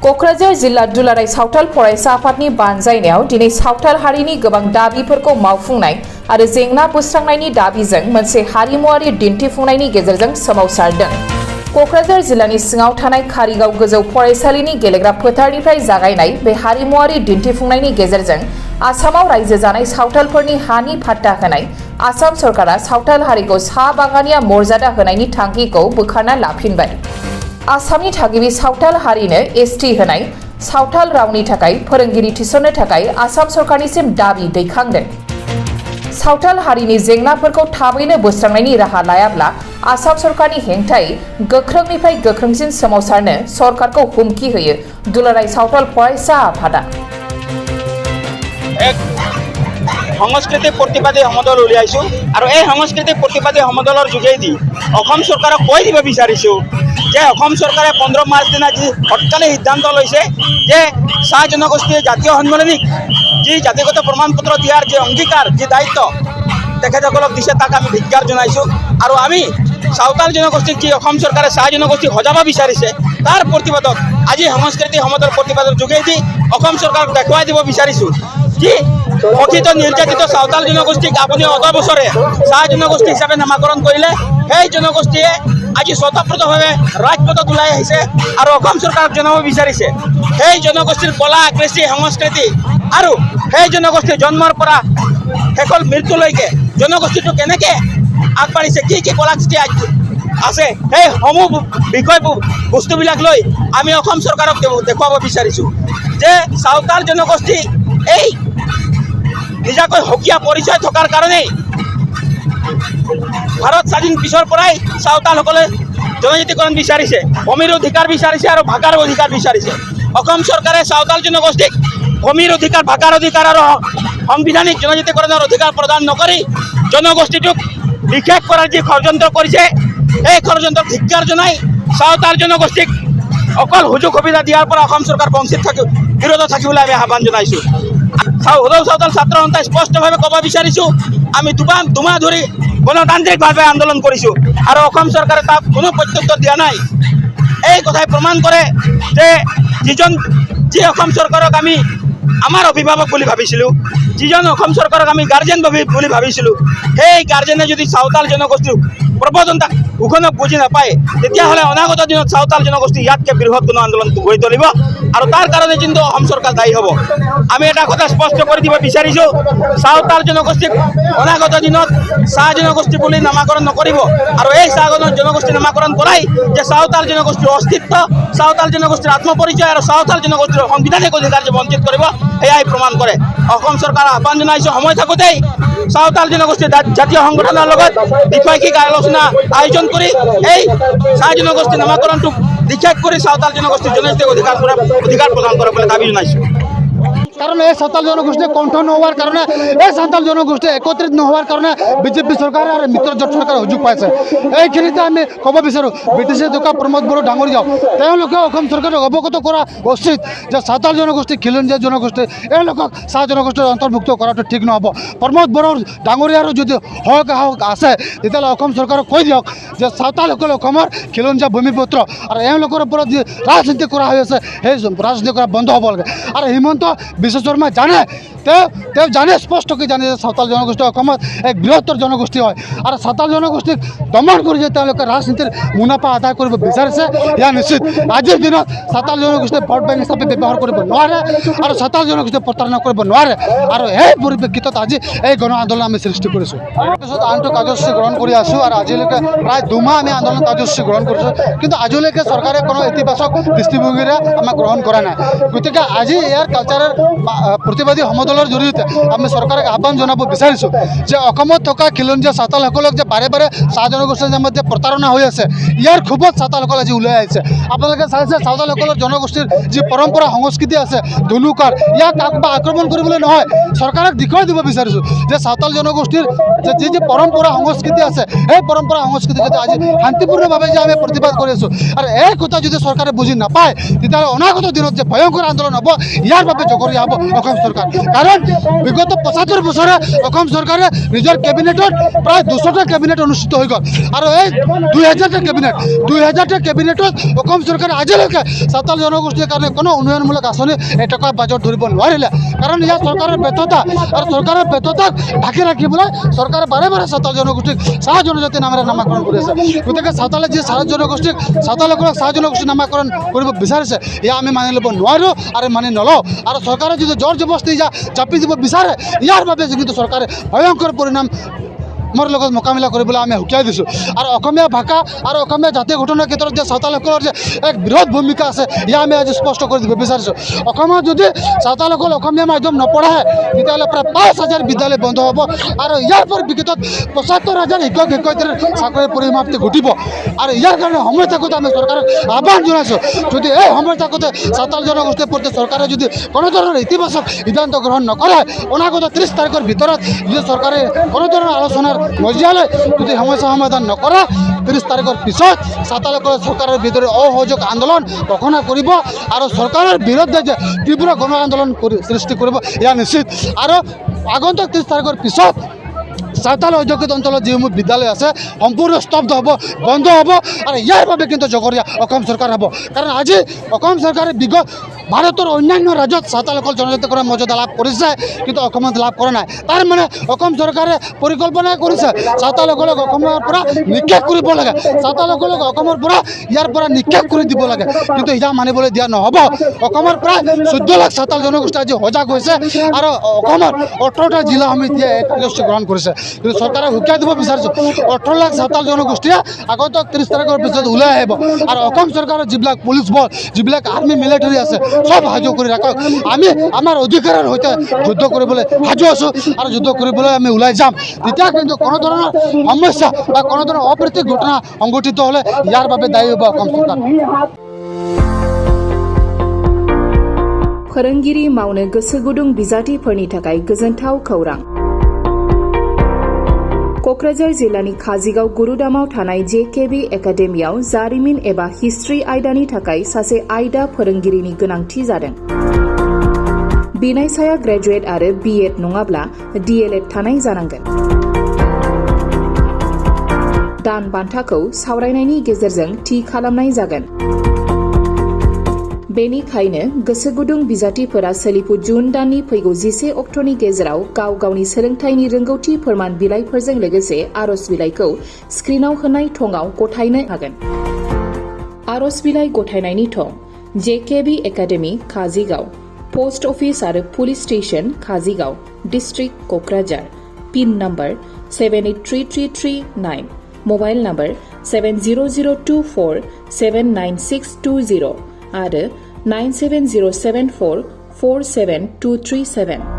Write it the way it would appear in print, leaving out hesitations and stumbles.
क'क्राझार जिल्ला दुलाराय सावथाल फरायसा आफादनि बानजायनायाव दिनै सावथाल हारिनि गोबां दाबिफोरखौ मावफुंनाय आरो जेंना बोस्रांनायनि दाबिजों मोनसे हारिमुआरि दिन्थिफुंनायनि गेजेरजों सोमावसारदों। क'क्राझार जिल्लानि सिङाव थानाय कारिगाव गोजौ फरायसालिनि गेलेग्रा फोथारनिफ्राय जागायनाय बे हारिमुआरि दिन्थिफुंनायनि गेजेरजों आसामाव रायजो जानाय सावथालफोरनि हानि फाट्टा होनाय, आसाम सरकारा सावथाल हारिखौ सा बागानिया मर्यादा होनायनि थांखिखौ बोखारना लाफिनबाय। आसामनि थागिबि सावथाल हारिनो एसटि होनाय, सावथाल रावनि थाखाय फोरोंगिरि थिसननो थाखाय आसाम सरकारनिसिम दाबि दैखांदों। सावथाल हारिनि जेंनाफोरखौ थाबैनो बोस्रांनायनि राहा लायाब्ला आसाम सरकारनि हेंथायै गोख्रोंनिफ्राय गोख्रोंसिन सोमावसारनो सरकारखौ हुमखि होयो दुलाराय सावथाल फरायसा आफादा। সংস্কৃতি প্ৰতিবাদী সমদল উলিয়াইছোঁ আৰু এই সংস্কৃতি প্ৰতিবাদী সমদলৰ যোগেদি অসম চৰকাৰক কৈ দিব বিচাৰিছোঁ যে অসম চৰকাৰে 15 মাৰ্চ দিনা যি হঠাতে সিদ্ধান্ত লৈছে যে চাহ জনগোষ্ঠীৰ জাতীয় সন্মিলনীক যি জাতিগত প্ৰমাণপত্ৰ দিয়াৰ যে অংগীকাৰ, যি দায়িত্ব তেখেতসকলক দিছে তাক আমি ধিক্কাৰ জনাইছোঁ। আৰু আমি সাঁওতাল জনগোষ্ঠীক যি অসম চৰকাৰে চাহ জনগোষ্ঠীক সজাব বিচাৰিছে তাৰ প্ৰতিবাদত আজি সংস্কৃতি সমদল প্ৰতিবাদৰ যোগেদি অসম চৰকাৰক দেখুৱাই দিব বিচাৰিছোঁ যে কথিত নিৰ্যাতিত সাঁওতাল জনগোষ্ঠীক আপুনি অত বছৰে চাহ জনগোষ্ঠী হিচাপে নামাকৰণ কৰিলে সেই জনগোষ্ঠীয়ে আজি স্বতঃপ্ৰতভাৱে ৰাজপথত ওলাই আহিছে আৰু অসম চৰকাৰক জনাব বিচাৰিছে সেই জনগোষ্ঠীৰ কলা, কৃষি, সংস্কৃতি আৰু সেই জনগোষ্ঠীৰ জন্মৰ পৰা শেষৰ মৃত্যুলৈকে জনগোষ্ঠীটো কেনেকৈ আগবাঢ়িছে, কি কি কলা কৃষ্টি আছে, সেই সমূহ বিষয় বস্তুবিলাক লৈ আমি অসম চৰকাৰক দেখুৱাব বিচাৰিছোঁ যে সাঁওতাল জনগোষ্ঠী এই নিজাকৈ হকিয়া পৰিচয় থকাৰ কাৰণেই ভাৰত স্বাধীন পিছৰ পৰাই সাঁওতালসকলে জনজাতিকৰণ বিচাৰিছে, ভূমিৰ অধিকাৰ বিচাৰিছে আৰু ভাষাৰ অধিকাৰ বিচাৰিছে। অসম চৰকাৰে সাঁওতাল জনগোষ্ঠীক ভূমিৰ অধিকাৰ, ভাষাৰ অধিকাৰ আৰু সাংবিধানিক জনজাতিকৰণৰ অধিকাৰ প্ৰদান নকৰি জনগোষ্ঠীটোক বিশেষ কৰাৰ যি ষড়যন্ত্ৰ কৰিছে এই ষড়যন্ত্ৰক ধিক্কাৰ জনাই সাঁওতাল জনগোষ্ঠীক অকল সুযোগ সুবিধা দিয়াৰ পৰা অসম চৰকাৰ বঞ্চিত বিৰত থাকিবলৈ আমি আহ্বান জনাইছোঁ। সদৌ সাঁওতাল ছাত্ৰ সন্থাই স্পষ্টভাৱে ক'ব বিচাৰিছোঁ আমি দুমাহ ধৰি গণতান্ত্ৰিকভাৱে আন্দোলন কৰিছোঁ আৰু অসম চৰকাৰে তাক কোনো প্ৰত্যুত্তৰ দিয়া নাই। এই কথাই প্ৰমাণ কৰে যে যি অসম চৰকাৰক আমি আমাৰ অভিভাৱক বুলি ভাবিছিলোঁ, যিজন অসম চৰকাৰক আমি গাৰ্জেন বুলি ভাবিছিলোঁ, সেই গাৰ্জেনে যদি সাঁওতাল জনগোষ্ঠীৰ প্ৰবঞ্চনাক উখনক বুজি নাপায় তেতিয়াহ'লে অনাগত দিনত সাঁওতাল জনগোষ্ঠী ইয়াতকৈ বৃহৎ কোনো আন্দোলন গঢ়ি তুলিব আৰু তাৰ কাৰণে কিন্তু অসম চৰকাৰ দায়ী হ'ব। আমি এটা কথা স্পষ্ট কৰি দিব বিচাৰিছোঁ, সাঁওতাল জনগোষ্ঠীক অনাগত দিনত চাহ জনগোষ্ঠী বুলি নামাকৰণ নকৰিব আৰু এই চাহ জনগোষ্ঠী নামাকৰণ কৰাই যে সাঁওতাল জনগোষ্ঠীৰ অস্তিত্ব, সাঁওতাল জনগোষ্ঠীৰ আত্মপৰিচয় আৰু সাঁওতাল জনগোষ্ঠীৰ সাংবিধানিক অধিকাৰ যে বঞ্চিত কৰিব এয়াই প্ৰমাণ কৰে। অসম চৰকাৰক আহ্বান জনাইছোঁ সময় থাকোঁতেই সাঁওতাল জনগোষ্ঠীৰ জাতীয় সংগঠনৰ লগত দ্বিপাক্ষিক আলোচনা আয়োজন কৰি এই চাহ জনগোষ্ঠী নামাকৰণটোক নিষেধ কৰি সাঁওতাল জনগোষ্ঠীৰ জনজাতীয় অধিকাৰ প্ৰদান কৰিবলৈ দাবী জনাইছোঁ। কাৰণ এই সাঁওতাল জনগোষ্ঠী কণ্ঠ নহোৱাৰ কাৰণে, এই সাঁওতাল জনগোষ্ঠী একত্ৰিত নহোৱাৰ কাৰণে বিজেপি চৰকাৰ আৰু মিত্ৰজোঁট চৰকাৰে সুযোগ পাইছে। এইখিনিতে আমি ক'ব বিচাৰোঁ ব্ৰিটিছে থকা প্ৰমোদ বড়ো ডাঙৰীয়াও তেওঁলোকে অসম চৰকাৰক অৱগত কৰা উচিত যে সাঁওতাল জনগোষ্ঠী, খিলঞ্জীয়া জনগোষ্ঠী এওঁলোকক চাহ জনগোষ্ঠীৰ অন্তৰ্ভুক্ত কৰাটো ঠিক নহ'ব। প্ৰমোদ বড়ো ডাঙৰীয়াৰো যদি সাহস আছে তেতিয়াহ'লে অসম চৰকাৰক কৈ দিয়ক যে সাঁওতালসকল অসমৰ খিলঞ্জীয়া ভূমিপুত্ৰ আৰু এওঁলোকৰ ওপৰত যি ৰাজনীতি কৰা হৈ আছে সেই ৰাজনীতি কৰা বন্ধ হ'ব লাগে। আৰু হিমন্ত বিশ্ব শৰ্মা জানে, তেওঁ জানে, স্পষ্টকৈ জানে যে সাঁওতাল জনগোষ্ঠী অসমত এক বৃহত্তৰ জনগোষ্ঠী হয় আৰু সাঁওতাল জনগোষ্ঠীক দমন কৰি যে তেওঁলোকে ৰাজনীতিৰ মুনাফা আদায় কৰিব বিচাৰিছে এয়া নিশ্চিত। আজিৰ দিনত সাঁওতাল জনগোষ্ঠীয়ে ভোট বেংক হিচাপে ব্যৱহাৰ কৰিব নোৱাৰে আৰু সাঁওতাল জনগোষ্ঠীয়ে প্ৰতাৰণা কৰিব নোৱাৰে আৰু এই পৰিপ্ৰেক্ষিতত আজি এই গণ আন্দোলন আমি সৃষ্টি কৰিছোঁ। তাৰপিছত আনটো কাৰ্যসূচী গ্ৰহণ কৰি আছোঁ আৰু আজিলৈকে প্ৰায় 2 মাহ আমি আন্দোলন কাৰ্যসূচী গ্ৰহণ কৰিছোঁ, কিন্তু আজিলৈকে চৰকাৰে কোনো ইতিবাচক দৃষ্টিভংগীৰে আমাক গ্ৰহণ কৰা নাই। গতিকে আজি ইয়াৰ কালচাৰেল প্ৰতিবাদী সমদলৰ জৰিয়তে আমি চৰকাৰক আহ্বান জনাব বিচাৰিছোঁ যে অসমত থকা খিলঞ্জীয়া সাঁওতালসকলক যে বাৰে বাৰে চাহ জনগোষ্ঠীৰ নামত যে প্ৰতাৰণা হৈ আছে ইয়াৰ ক্ষোভত সাঁওতালসকল আজি ওলাই আহিছে। আপোনালোকে চাইছে সাঁওতালসকলৰ জনগোষ্ঠীৰ যি পৰম্পৰা সংস্কৃতি আছে ধুনুকাৰ, ইয়াক আক্ৰমণ কৰিবলৈ নহয়, চৰকাৰক দেখুৱাই দিব বিচাৰিছোঁ যে সাঁওতাল জনগোষ্ঠীৰ যি পৰম্পৰা সংস্কৃতি আছে সেই পৰম্পৰা সংস্কৃতি যাতে আজি শান্তিপূৰ্ণভাৱে যে আমি প্ৰতিবাদ কৰি আছোঁ আৰু এই কথা যদি চৰকাৰে বুজি নাপায় তেতিয়াহ'লে অনাগত দিনত যে ভয়ংকৰ আন্দোলন হ'ব ইয়াৰ বাবে জগৰীয়া হ'ব অসম চৰকাৰ। कारण विगत 75 বছরে অসম সরকারে নিজের ক্যাবিনেটত প্রায় 200টা ক্যাবিনেট অনুষ্ঠিত হয়ে গেল আর এই 2000টা ক্যাবিনেটত অসম সরকারে আজিলৈকে সাঁওতাল জনগোষ্ঠীর কারণে কোনো উন্নয়নমূলক আঁচনি এটকা বাজেট ধরিব নোৱাৰিলে কাৰণ ইয়াৰ সৰকাৰেৰ ব্যৰ্থতা আৰ সৰকাৰেৰ ব্যৰ্থতাক ঢাকি ৰাখিবলৈ সৰকাৰে বাৰে বাৰে সাঁওতাল জনগোষ্ঠীক চাহ জনজাতি নামেৰে নামাকৰণ কৰি আছে গতিকে সাঁওতালে যি চাহ জনগোষ্ঠীক সাঁওতালসকলক চাহ জনগোষ্ঠী নামাকৰণ কৰিব বিচাৰিছে এয়া আমি মানি ল'ব নোৱাৰোঁ আৰু মানি নলওঁ আৰু চৰকাৰে যদি জোৰ জবৰদস্তি জাপি দিব বিচাৰে ইয়াৰ বাবে কিন্তু চৰকাৰে ভয়ংকৰ পৰিণাম মোৰ লগত মোকাবিলা কৰিবলৈ আমি হুকিয়াই দিছোঁ আৰু অসমীয়া ভাষা আৰু অসমীয়া জাতীয় গঠনৰ ক্ষেত্ৰত যে সাঁওতালসকলৰ যে এক বৃহৎ ভূমিকা আছে ইয়া আমি আজি স্পষ্ট কৰি দিব বিচাৰিছোঁ অসমত যদি সাঁওতালসকল অসমীয়া মাধ্যম নপঢ়ায় তেতিয়াহ'লে প্ৰায় 5000 বিদ্যালয় বন্ধ হ'ব আৰু ইয়াৰ পৰিপ্ৰেক্ষিতত 75000 শিক্ষক শিক্ষয়িত্ৰীৰ চাকৰিৰ পৰিসমাপ্তি ঘটিব আৰু ইয়াৰ কাৰণে সময় থাকোঁতে আমি চৰকাৰক আহ্বান জনাইছোঁ যদি এই সময় থাকোঁতে সাঁওতাল জনগোষ্ঠীৰ প্ৰতি চৰকাৰে যদি কোনো ধৰণৰ ইতিবাচক সিদ্ধান্ত গ্ৰহণ নকৰে অনাগত 30 তাৰিখৰ ভিতৰত যদি চৰকাৰে কোনো ধৰণৰ আলোচনাৰ মজিয়ালৈ যদি সমস্যা সমাধান নকৰে 30 তাৰিখৰ পিছত সাঁওতালসকলে চৰকাৰৰ ভিতৰত অসহযোগ আন্দোলন ঘোষণা কৰিব আৰু চৰকাৰৰ বিৰুদ্ধে যে তীব্ৰ গণ আন্দোলন সৃষ্টি কৰিব এয়া নিশ্চিত আৰু আগন্তুক 30 তাৰিখৰ পিছত সাঁওতাল অধ্যুষিত অঞ্চলত যিসমূহ বিদ্যালয় আছে সম্পূৰ্ণ স্তব্ধ হ'ব বন্ধ হ'ব আৰু ইয়াৰ বাবে কিন্তু জগৰীয়া অসম চৰকাৰ হ'ব কাৰণ আজি অসম চৰকাৰে বিগত ভাৰতৰ অন্যান্য ৰাজ্যত সাঁওতালসকল জনজাতিকৰণ মৰ্যাদা লাভ কৰিছে কিন্তু অসমত লাভ কৰা নাই তাৰ মানে অসম চৰকাৰে পৰিকল্পনা কৰিছে সাঁওতালসকলক অসমৰ পৰা নিক্ষেপ কৰিব লাগে সাঁওতালসকলক অসমৰ পৰা ইয়াৰ পৰা নিক্ষেপ কৰি দিব লাগে কিন্তু ইয়াক মানিবলৈ দিয়া নহ'ব অসমৰ প্ৰায় 14 লাখ সাঁওতাল জনগোষ্ঠী আজি সজাগ হৈছে আৰু অসমৰ 18টা জিলা সমিতিয়ে এই কাৰ্যসূচী গ্ৰহণ কৰিছে কিন্তু চৰকাৰে হুকিয়াই দিব বিচাৰিছোঁ 18 লাখ সাঁওতাল জনগোষ্ঠীয়ে আগন্তুক 30 তাৰিখৰ পিছত ওলাই আহিব আৰু অসম চৰকাৰৰ যিবিলাক পুলিচ বল যিবিলাক আৰ্মি মিলিটাৰী আছে সব সাজু কৰি ৰাখক আমি আমাৰ অধিকাৰৰ সৈতে যুদ্ধ কৰিবলৈ সাজু আছোঁ আৰু যুদ্ধ কৰিবলৈ আমি ওলাই যাম তেতিয়া কিন্তু কোনো ধৰণৰ সমস্যা বা কোনো ধৰণৰ অপ্ৰীতিক ঘটনা সংঘটিত হ'লে ইয়াৰ বাবে দায়ী হ'ব অসম চৰকাৰ फोरोंगिरि मावनो गोसो गुदुं बिजाथिफोरनि थाखाय गोजोनथाव खौरां क'क्राझार जिल्लानि काजिगाव गुरुदामाव थानाय जेकेबि एकाडेमियाव जारिमिन एबा हिस्ट्रि आयदानि थाखाय सासे आयदा फोरोंगिरिनि गोनांथि जादों बिनायसाया ग्रेजुवेट आरो बिएड नङाब्ला डिएलएड थानाय जानांगोन दान बान्थाखौ सावरायनायनि गेजेरजों थि खालामनाय जागोन बेनिखायनो गोसो गुदुं बिजाथिफोरा सोलिफु जुन दाननि फैगौ 11 अक्ट'नि गेजेराव गाव गावनि सोलोंथाइनि रोंगौथि फोरमान बिलाइफोरजों लोगोसे आर'ज बिलाइखौ स्क्रिनाव होनाय थंआव गथायनो हागोन आर'ज बिलाइ गथायनायनि थं JKB academy Kajigaon post office आरो police station Kajigaon district Kokrajhar pin number 783339 mobile number 7002479620 आरो 9707447237